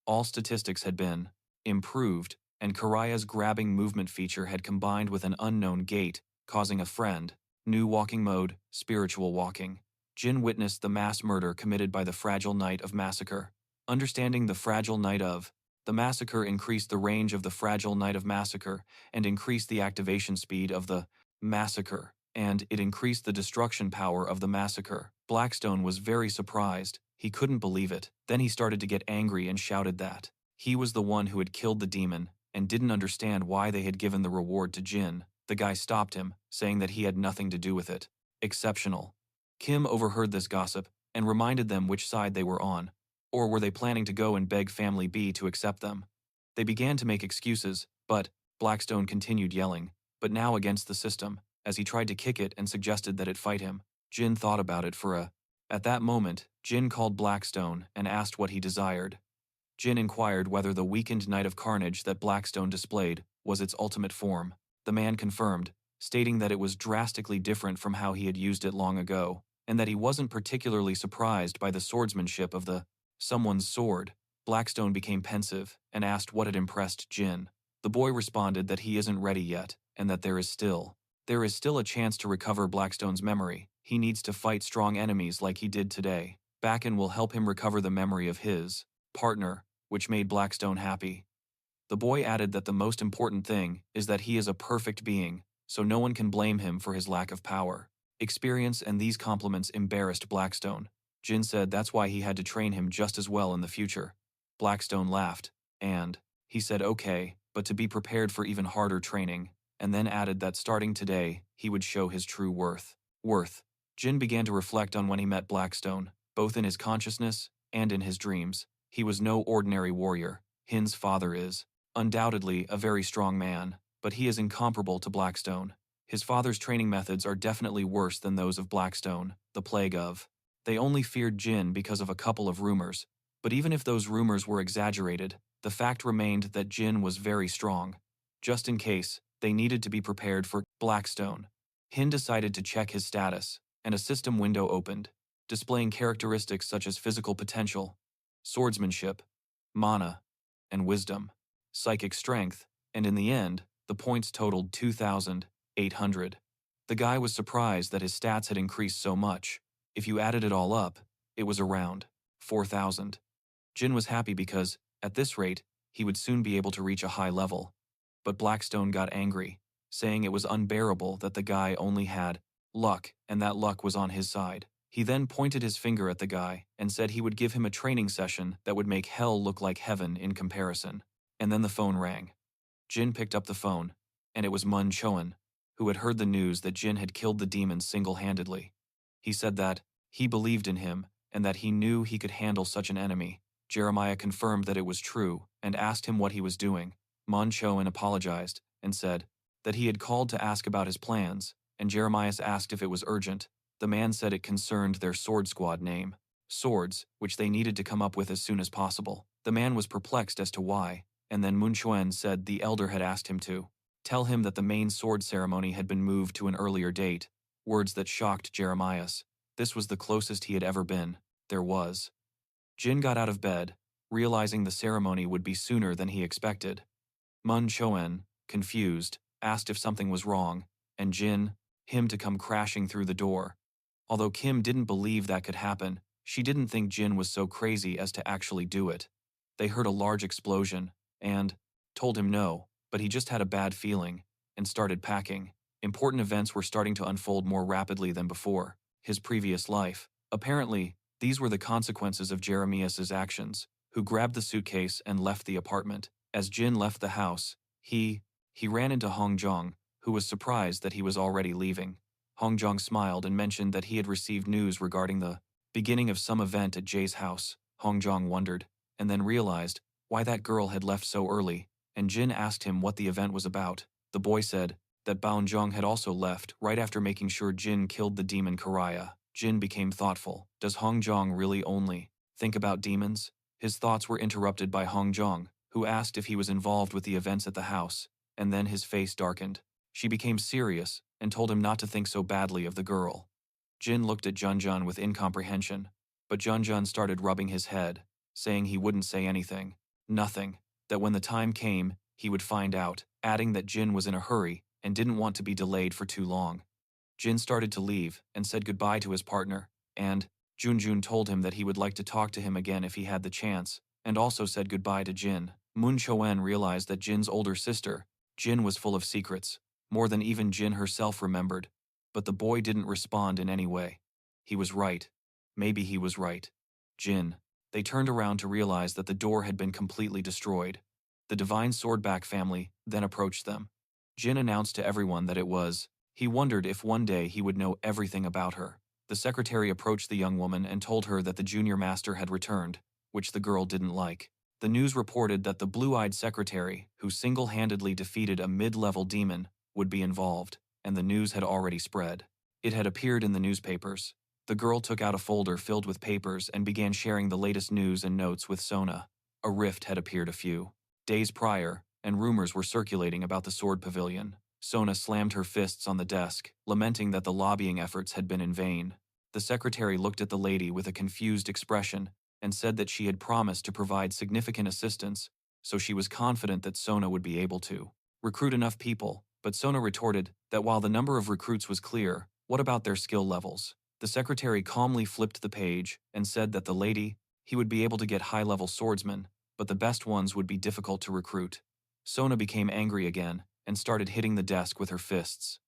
All statistics had been improved, and Karaya's grabbing movement feature had combined with an unknown gait, causing a friend. New walking mode, spiritual walking. Jin witnessed the mass murder committed by the Fragile Night of Massacre. Understanding the Fragile Night of the Massacre increased the range of the Fragile Night of Massacre and increased the activation speed of the Massacre, and it increased the destruction power of the Massacre. Blackstone was very surprised. He couldn't believe it. Then he started to get angry and shouted that he was the one who had killed the demon, and didn't understand why they had given the reward to Jin. The guy stopped him, saying that he had nothing to do with it. Exceptional. Kim overheard this gossip and reminded them which side they were on. Or were they planning to go and beg Family B to accept them? They began to make excuses, but Blackstone continued yelling, but now against the system, as he tried to kick it and suggested that it fight him. Jin thought about it for a. At that moment, Jin called Blackstone and asked what he desired. Jin inquired whether the weakened Knight of Carnage that Blackstone displayed was its ultimate form. The man confirmed, stating that it was drastically different from how he had used it long ago, and that he wasn't particularly surprised by the swordsmanship of the someone's sword. Blackstone became pensive and asked what had impressed Jin. The boy responded that he isn't ready yet, and that there is still a chance to recover Blackstone's memory. He needs to fight strong enemies like he did today. Bakken will help him recover the memory of his partner, which made Blackstone happy. The boy added that the most important thing is that he is a perfect being, so no one can blame him for his lack of power. Experience and these compliments embarrassed Blackstone. Jin said that's why he had to train him just as well in the future. Blackstone laughed, and he said okay, but to be prepared for even harder training, and then added that starting today, he would show his true worth. Jin began to reflect on when he met Blackstone, both in his consciousness and in his dreams. He was no ordinary warrior. Hin's father is, undoubtedly, a very strong man, but he is incomparable to Blackstone. His father's training methods are definitely worse than those of Blackstone, the plague of. They only feared Jin because of a couple of rumors, but even if those rumors were exaggerated, the fact remained that Jin was very strong. Just in case, they needed to be prepared for Blackstone. Hin decided to check his status, and a system window opened, displaying characteristics such as physical potential, swordsmanship, mana, and wisdom, psychic strength, and in the end, the points totaled 2,800. The guy was surprised that his stats had increased so much. If you added it all up, it was around 4,000. Jin was happy because, at this rate, he would soon be able to reach a high level. But Blackstone got angry, saying it was unbearable that the guy only had luck and that luck was on his side. He then pointed his finger at the guy and said he would give him a training session that would make hell look like heaven in comparison. And then the phone rang. Jin picked up the phone, and it was Mun Cheon, who had heard the news that Jin had killed the demons single-handedly. He said that he believed in him and that he knew he could handle such an enemy. Jeremiah confirmed that it was true and asked him what he was doing. Mun Cheon apologized and said that he had called to ask about his plans, and Jeremiah asked if it was urgent. The man said it concerned their sword squad name, Swords, which they needed to come up with as soon as possible. The man was perplexed as to why, and then Mun Cheon said the elder had asked him to tell him that the main sword ceremony had been moved to an earlier date, words that shocked Jeremiah. This was the closest he had ever been. There was. Jin got out of bed, realizing the ceremony would be sooner than he expected. Mun Cheon, confused, asked if something was wrong, and him to come crashing through the door. Although Kim didn't believe that could happen, she didn't think Jin was so crazy as to actually do it. They heard a large explosion, and told him no, but he just had a bad feeling, and started packing. Important events were starting to unfold more rapidly than before. His previous life. Apparently, these were the consequences of Jeremiah's actions, who grabbed the suitcase and left the apartment. As Jin left the house, he ran into Hong Jong, who was surprised that he was already leaving. Hong Jong smiled and mentioned that he had received news regarding the beginning of some event at Jay's house. Hong Jong wondered, and then realized why that girl had left so early, and Jin asked him what the event was about. The boy said that Baon Jong had also left right after making sure Jin killed the demon Karaya. Jin became thoughtful. Does Hong Jong really only think about demons? His thoughts were interrupted by Hong Jong, who asked if he was involved with the events at the house, and then his face darkened. She became serious and told him not to think so badly of the girl. Jin looked at Junjun with incomprehension, but Junjun started rubbing his head, saying he wouldn't say anything, nothing, that when the time came, he would find out, adding that Jin was in a hurry and didn't want to be delayed for too long. Jin started to leave and said goodbye to his partner, and Junjun told him that he would like to talk to him again if he had the chance, and also said goodbye to Jin. Mun Cheon realized that Jin's older sister, Jin, was full of secrets, more than even Jin herself remembered, but the boy didn't respond in any way. He was right. Maybe he was right. Jin. They turned around to realize that the door had been completely destroyed. The Divine Sword Baek family then approached them. Jin announced to everyone that it was. He wondered if one day he would know everything about her. The secretary approached the young woman and told her that the junior master had returned, which the girl didn't like. The news reported that the blue-eyed secretary, who single-handedly defeated a mid-level demon, would be involved, and the news had already spread. It had appeared in the newspapers. The girl took out a folder filled with papers and began sharing the latest news and notes with Sona. A rift had appeared a few days prior, and rumors were circulating about the sword pavilion. Sona slammed her fists on the desk, lamenting that the lobbying efforts had been in vain. The secretary looked at the lady with a confused expression and said that she had promised to provide significant assistance, so she was confident that Sona would be able to recruit enough people. But Sona retorted that while the number of recruits was clear, what about their skill levels? The secretary calmly flipped the page and said that the lady, he would be able to get high-level swordsmen, but the best ones would be difficult to recruit. Sona became angry again and started hitting the desk with her fists,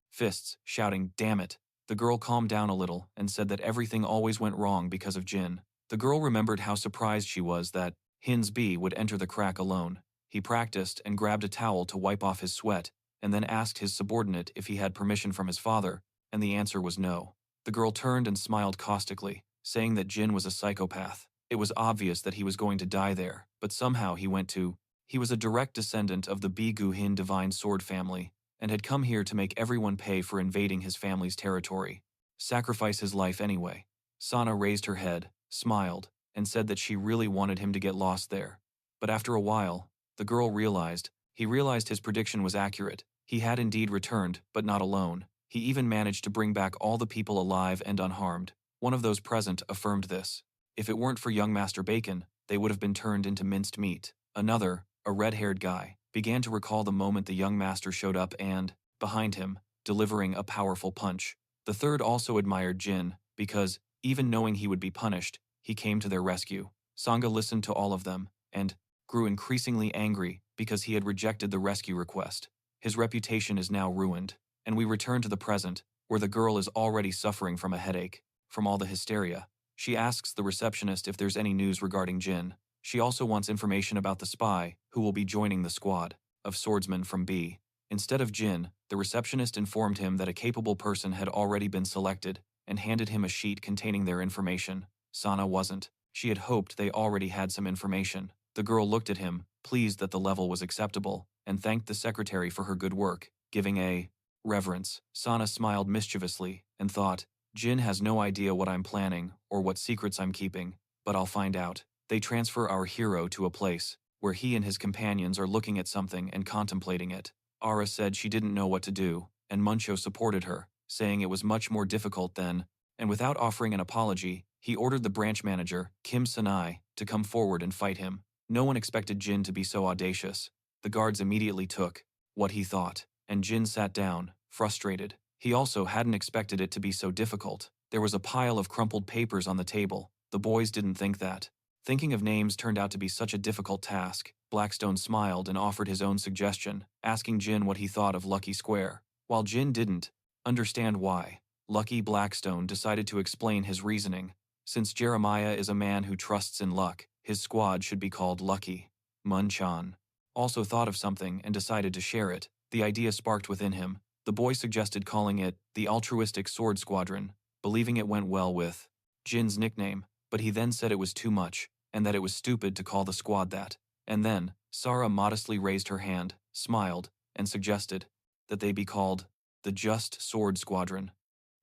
shouting, "Damn it." The girl calmed down a little and said that everything always went wrong because of Jin. The girl remembered how surprised she was that Hin's B would enter the crack alone. He practiced and grabbed a towel to wipe off his sweat, and then asked his subordinate if he had permission from his father, and the answer was no. The girl turned and smiled caustically, saying that Jin was a psychopath. It was obvious that he was going to die there, but somehow he went to. He was a direct descendant of the Hin Divine Sword family, and had come here to make everyone pay for invading his family's territory. Sacrifice his life anyway. Sana raised her head, smiled, and said that she really wanted him to get lost there. But after a while, the girl realized his prediction was accurate. He had indeed returned, but not alone. He even managed to bring back all the people alive and unharmed. One of those present affirmed this. If it weren't for young Master Bacon, they would have been turned into minced meat. Another, a red-haired guy, began to recall the moment the young master showed up and, behind him, delivering a powerful punch. The third also admired Jin, because, even knowing he would be punished, he came to their rescue. Sangha listened to all of them, and grew increasingly angry because he had rejected the rescue request. His reputation is now ruined, and we return to the present, where the girl is already suffering from a headache, from all the hysteria. She asks the receptionist if there's any news regarding Jin. She also wants information about the spy, who will be joining the squad of swordsmen from B. Instead of Jin, the receptionist informed him that a capable person had already been selected, and handed him a sheet containing their information. Sana wasn't. She had hoped they already had some information. The girl looked at him, pleased that the level was acceptable, and thanked the secretary for her good work, giving a reverence. Sana smiled mischievously, and thought, Jin has no idea what I'm planning or what secrets I'm keeping, but I'll find out. They transfer our hero to a place where he and his companions are looking at something and contemplating it. Ara said she didn't know what to do, and Mun Cheon supported her, saying it was much more difficult than, and without offering an apology, he ordered the branch manager, Kim Sangae, to come forward and fight him. No one expected Jin to be so audacious. The guards immediately took what he thought, and Jin sat down, frustrated. He also hadn't expected it to be so difficult. There was a pile of crumpled papers on the table. The boys didn't think that. Thinking of names turned out to be such a difficult task. Blackstone smiled and offered his own suggestion, asking Jin what he thought of Lucky Square. While Jin didn't understand why, Lucky Blackstone decided to explain his reasoning. Since Jeremiah is a man who trusts in luck, his squad should be called Lucky. Mun Cheon also thought of something and decided to share it. The idea sparked within him. The boy suggested calling it the Altruistic Sword Squadron, believing it went well with Jin's nickname, but he then said it was too much, and that it was stupid to call the squad that. And then, Sarah modestly raised her hand, smiled, and suggested that they be called the Just Sword Squadron.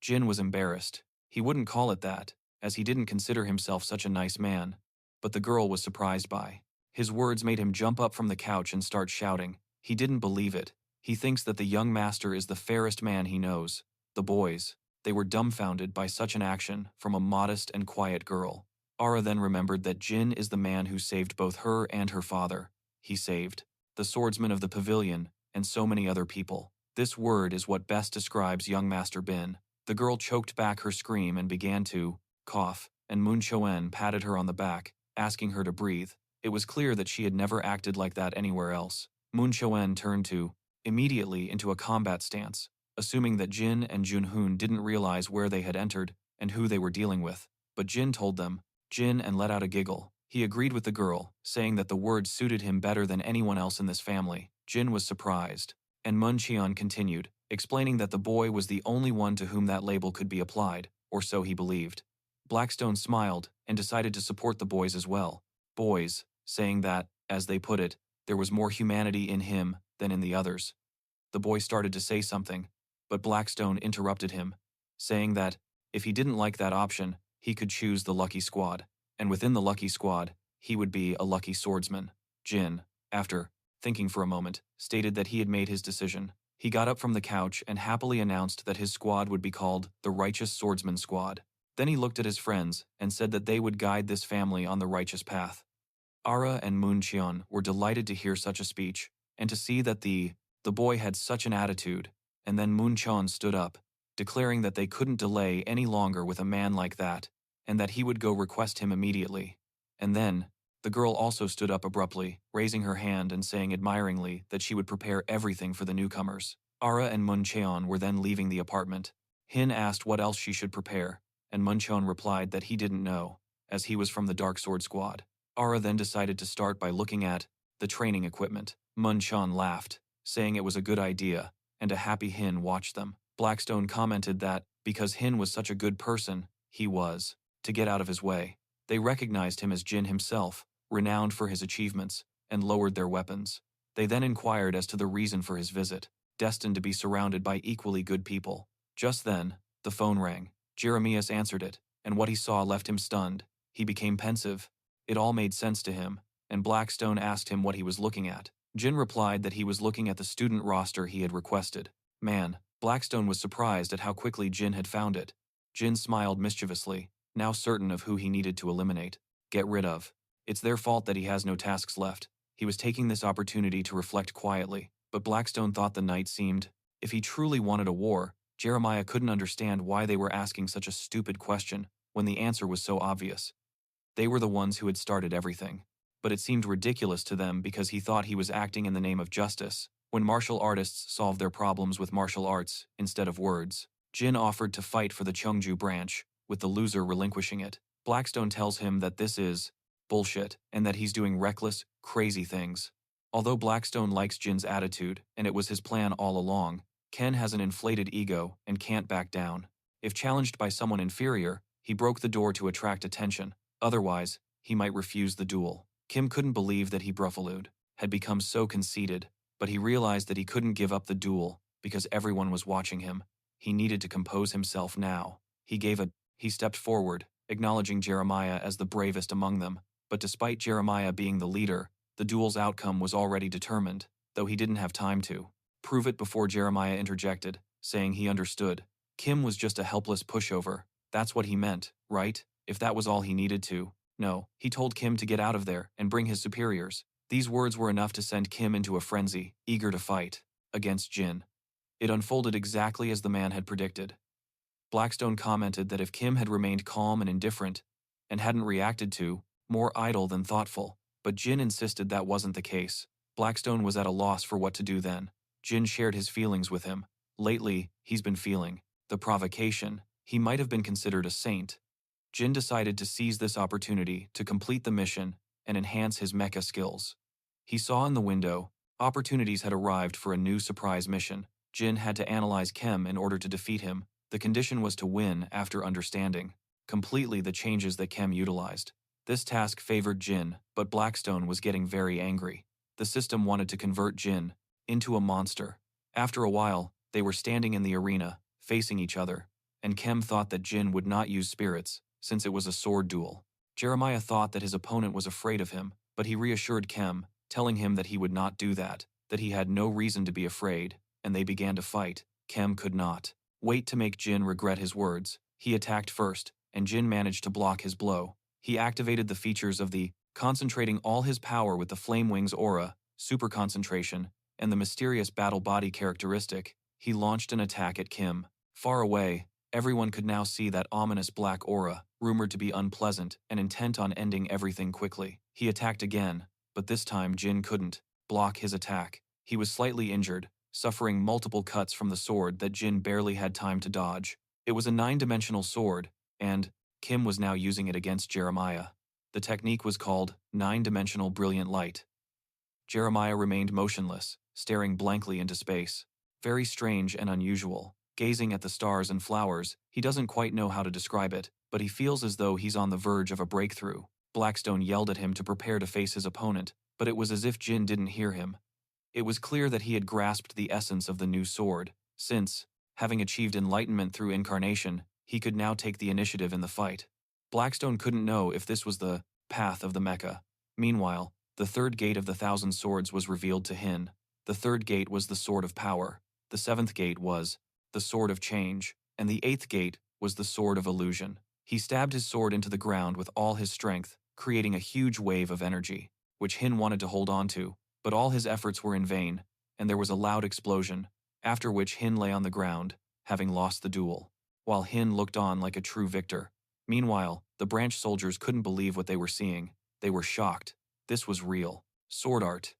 Jin was embarrassed. He wouldn't call it that, as he didn't consider himself such a nice man, but the girl was surprised by. His words made him jump up from the couch and start shouting. He didn't believe it. He thinks that the young master is the fairest man he knows. The boys, they were dumbfounded by such an action from a modest and quiet girl. Ara then remembered that Jin is the man who saved both her and her father. He saved the swordsman of the pavilion and so many other people. This word is what best describes young Master Bin. The girl choked back her scream and began to cough, and Mun Cheon patted her on the back, asking her to breathe. It was clear that she had never acted like that anywhere else. Mun Cheon turned immediately into a combat stance, assuming that Jin and Junhoon didn't realize where they had entered and who they were dealing with. But Jin told them, and let out a giggle. He agreed with the girl, saying that the word suited him better than anyone else in this family. Jin was surprised. And Mun Cheon continued, explaining that the boy was the only one to whom that label could be applied, or so he believed. Blackstone smiled and decided to support the boys as well. Boys, saying that, as they put it, there was more humanity in him than in the others. The boy started to say something, but Blackstone interrupted him, saying that, if he didn't like that option, he could choose the Lucky Squad. And within the Lucky Squad, he would be a lucky swordsman. Jin, after thinking for a moment, stated that he had made his decision. He got up from the couch and happily announced that his squad would be called the Righteous Swordsmen Squad. Then he looked at his friends and said that they would guide this family on the righteous path. Ara and Mun Cheon were delighted to hear such a speech, and to see that the boy had such an attitude, and then Mun Cheon stood up, declaring that they couldn't delay any longer with a man like that, and that he would go request him immediately. And then, the girl also stood up abruptly, raising her hand and saying admiringly that she would prepare everything for the newcomers. Ara and Mun Cheon were then leaving the apartment. Hin asked what else she should prepare, and Mun Cheon replied that he didn't know, as he was from the Dark Sword Squad. Ara then decided to start by looking at the training equipment. Mun Cheon laughed, saying it was a good idea, and a happy Hin watched them. Blackstone commented that, because Hin was such a good person, he was to get out of his way. They recognized him as Jin himself, renowned for his achievements, and lowered their weapons. They then inquired as to the reason for his visit, destined to be surrounded by equally good people. Just then, the phone rang. Jeremias answered it, and what he saw left him stunned. He became pensive. It all made sense to him, and Blackstone asked him what he was looking at. Jin replied that he was looking at the student roster he had requested. Man, Blackstone was surprised at how quickly Jin had found it. Jin smiled mischievously, now certain of who he needed to eliminate, get rid of. It's their fault that he has no tasks left. He was taking this opportunity to reflect quietly, but Blackstone thought the night seemed, if he truly wanted a war, Jeremiah couldn't understand why they were asking such a stupid question when the answer was so obvious. They were the ones who had started everything. But it seemed ridiculous to them because he thought he was acting in the name of justice. When martial artists solve their problems with martial arts instead of words, Jin offered to fight for the Cheongju branch, with the loser relinquishing it. Blackstone tells him that this is bullshit and that he's doing reckless, crazy things. Although Blackstone likes Jin's attitude, and it was his plan all along, Ken has an inflated ego and can't back down. If challenged by someone inferior, he broke the door to attract attention. Otherwise, he might refuse the duel. Kim couldn't believe that he Bruffalud had become so conceited, but he realized that he couldn't give up the duel because everyone was watching him. He needed to compose himself now. He stepped forward, acknowledging Jeremiah as the bravest among them, but despite Jeremiah being the leader, the duel's outcome was already determined, though he didn't have time to prove it before Jeremiah interjected, saying he understood. Kim was just a helpless pushover. That's what he meant, right? If that was all he needed to. No, he told Kim to get out of there and bring his superiors. These words were enough to send Kim into a frenzy, eager to fight against Jin. It unfolded exactly as the man had predicted. Blackstone commented that if Kim had remained calm and indifferent, and hadn't reacted to, more idle than thoughtful, but Jin insisted that wasn't the case. Blackstone was at a loss for what to do then. Jin shared his feelings with him. Lately, he's been feeling the provocation. He might have been considered a saint. Jin decided to seize this opportunity to complete the mission and enhance his mecha skills. He saw in the window, opportunities had arrived for a new surprise mission. Jin had to analyze Kem in order to defeat him. The condition was to win after understanding completely the changes that Kem utilized. This task favored Jin, but Blackstone was getting very angry. The system wanted to convert Jin into a monster. After a while, they were standing in the arena, facing each other, and Kem thought that Jin would not use spirits, since it was a sword duel. Jeremiah thought that his opponent was afraid of him, but he reassured Kem, telling him that he would not do that he had no reason to be afraid, and they began to fight. Kem could not wait to make Jin regret his words. He attacked first, and Jin managed to block his blow. He activated the features of the concentrating all his power with the Flame Wings aura, super concentration, and the mysterious battle body characteristic. He launched an attack at Kim. Far away, everyone could now see that ominous black aura, rumored to be unpleasant and intent on ending everything quickly. He attacked again, but this time Jin couldn't block his attack. He was slightly injured, suffering multiple cuts from the sword that Jin barely had time to dodge. It was a 9-dimensional sword, and Kim was now using it against Jeremiah. The technique was called nine-dimensional brilliant light. Jeremiah remained motionless, staring blankly into space. Very strange and unusual. Gazing at the stars and flowers, he doesn't quite know how to describe it, but he feels as though he's on the verge of a breakthrough. Blackstone yelled at him to prepare to face his opponent, but it was as if Jin didn't hear him. It was clear that he had grasped the essence of the new sword, since, having achieved enlightenment through incarnation, he could now take the initiative in the fight. Blackstone couldn't know if this was the path of the mecha. Meanwhile, the third gate of the Thousand Swords was revealed to Hin. The third gate was the Sword of Power. The seventh gate was the Sword of Change, and the eighth gate was the Sword of Illusion. He stabbed his sword into the ground with all his strength, creating a huge wave of energy, which Hin wanted to hold on to, but all his efforts were in vain, and there was a loud explosion, after which Hin lay on the ground, having lost the duel, while Hin looked on like a true victor. Meanwhile, the branch soldiers couldn't believe what they were seeing. They were shocked. This was real sword art.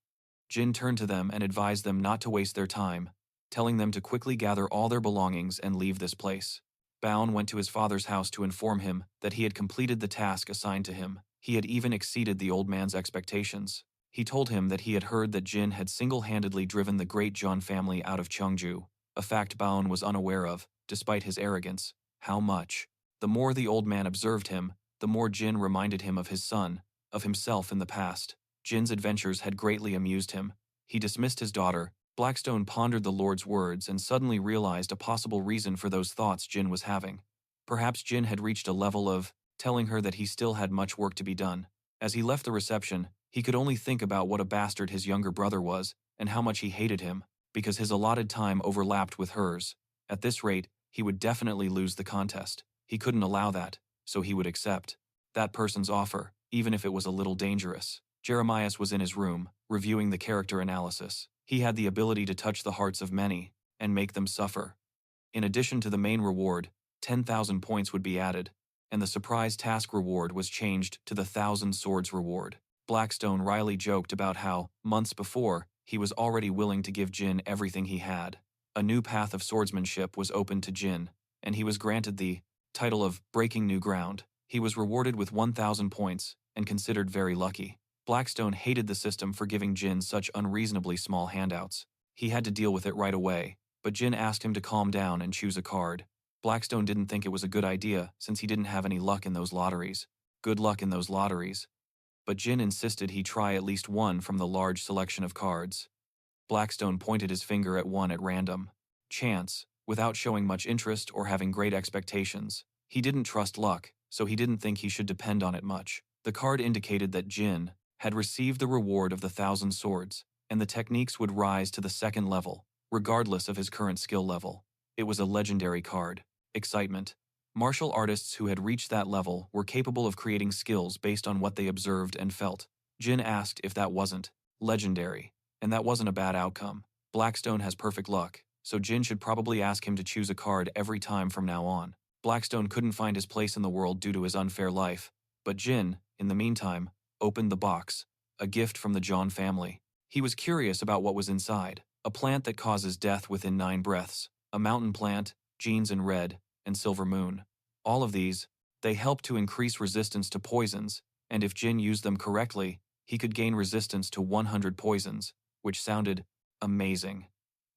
Jin turned to them and advised them not to waste their time, telling them to quickly gather all their belongings and leave this place. Baon went to his father's house to inform him that he had completed the task assigned to him. He had even exceeded the old man's expectations. He told him that he had heard that Jin had single-handedly driven the great Jeon family out of Cheongju, a fact Baon was unaware of, despite his arrogance. How much? The more the old man observed him, the more Jin reminded him of his son, of himself in the past. Jin's adventures had greatly amused him. He dismissed his daughter. Blackstone pondered the Lord's words and suddenly realized a possible reason for those thoughts Jin was having. Perhaps Jin had reached a level of telling her that he still had much work to be done. As he left the reception, he could only think about what a bastard his younger brother was and how much he hated him, because his allotted time overlapped with hers. At this rate, he would definitely lose the contest. He couldn't allow that, so he would accept that person's offer, even if it was a little dangerous. Jeremiah was in his room, reviewing the character analysis. He had the ability to touch the hearts of many and make them suffer. In addition to the main reward, 10,000 points would be added, and the surprise task reward was changed to the 1,000 Swords reward. Blackstone wryly joked about how, months before, he was already willing to give Jin everything he had. A new path of swordsmanship was opened to Jin, and he was granted the title of Breaking New Ground. He was rewarded with 1,000 points and considered very lucky. Blackstone hated the system for giving Jin such unreasonably small handouts. He had to deal with it right away, but Jin asked him to calm down and choose a card. Blackstone didn't think it was a good idea since he didn't have any luck in those lotteries. Good luck in those lotteries. But Jin insisted he try at least one from the large selection of cards. Blackstone pointed his finger at one at random. Chance, without showing much interest or having great expectations. He didn't trust luck, so he didn't think he should depend on it much. The card indicated that Jin had received the reward of the 1,000 swords, and the techniques would rise to the second level, regardless of his current skill level. It was a legendary card. Excitement. Martial artists who had reached that level were capable of creating skills based on what they observed and felt. Jin asked if that wasn't legendary, and that wasn't a bad outcome. Blackstone has perfect luck, so Jin should probably ask him to choose a card every time from now on. Blackstone couldn't find his place in the world due to his unfair life, but Jin, in the meantime, opened the box, a gift from the Jeon family. He was curious about what was inside. A plant that causes death within 9 breaths, a mountain plant, genes in red, and silver moon. All of these, they help to increase resistance to poisons, and if Jin used them correctly, he could gain resistance to 100 poisons, which sounded amazing.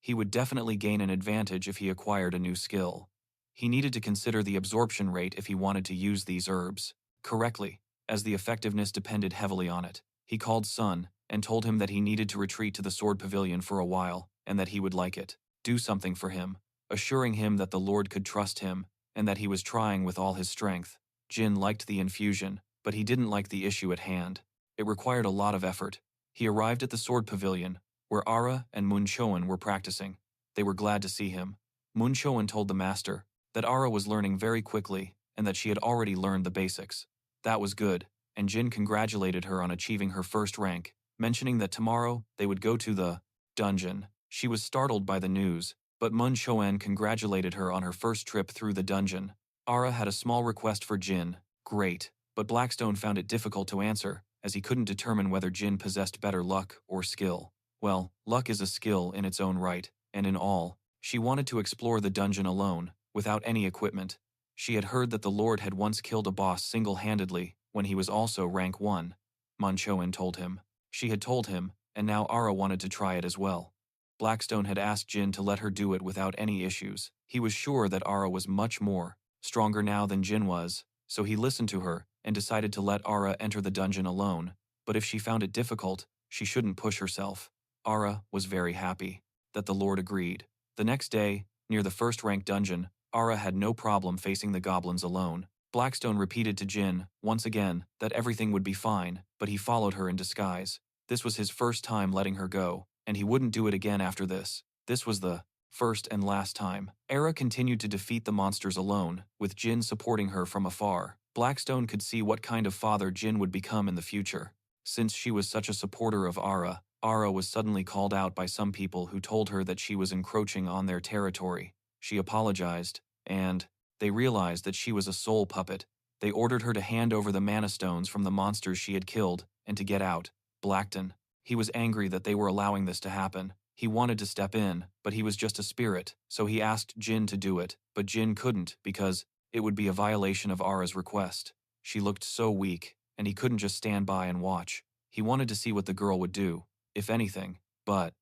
He would definitely gain an advantage if he acquired a new skill. He needed to consider the absorption rate if he wanted to use these herbs correctly, as the effectiveness depended heavily on it. He called Sun and told him that he needed to retreat to the Sword Pavilion for a while and that he would like it. Do something for him, assuring him that the Lord could trust him and that he was trying with all his strength. Jin liked the infusion, but he didn't like the issue at hand. It required a lot of effort. He arrived at the Sword Pavilion, where Ara and Mun Cheon were practicing. They were glad to see him. Mun Cheon told the master that Ara was learning very quickly and that she had already learned the basics. That was good, and Jin congratulated her on achieving her first rank, mentioning that tomorrow they would go to the dungeon. She was startled by the news, but Mun Cheon congratulated her on her first trip through the dungeon. Ara had a small request for Jin. Great, but Blackstone found it difficult to answer, as he couldn't determine whether Jin possessed better luck or skill. Well, luck is a skill in its own right, and in all, she wanted to explore the dungeon alone, without any equipment. She had heard that the Lord had once killed a boss single-handedly when he was also rank 1. Mun Cheon told him. She had told him, and now Ara wanted to try it as well. Blackstone had asked Jin to let her do it without any issues. He was sure that Ara was much more stronger now than Jin was, so he listened to her and decided to let Ara enter the dungeon alone, but if she found it difficult, she shouldn't push herself. Ara was very happy that the Lord agreed. The next day, near the first rank dungeon, Ara had no problem facing the goblins alone. Blackstone repeated to Jin, once again, that everything would be fine, but he followed her in disguise. This was his first time letting her go, and he wouldn't do it again after this. This was the first and last time. Ara continued to defeat the monsters alone, with Jin supporting her from afar. Blackstone could see what kind of father Jin would become in the future. Since she was such a supporter of Ara, Ara was suddenly called out by some people who told her that she was encroaching on their territory. She apologized, and they realized that she was a soul puppet. They ordered her to hand over the mana stones from the monsters she had killed, and to get out. Blackstone. He was angry that they were allowing this to happen. He wanted to step in, but he was just a spirit, so he asked Jin to do it, but Jin couldn't because it would be a violation of Ara's request. She looked so weak, and he couldn't just stand by and watch. He wanted to see what the girl would do, if anything, but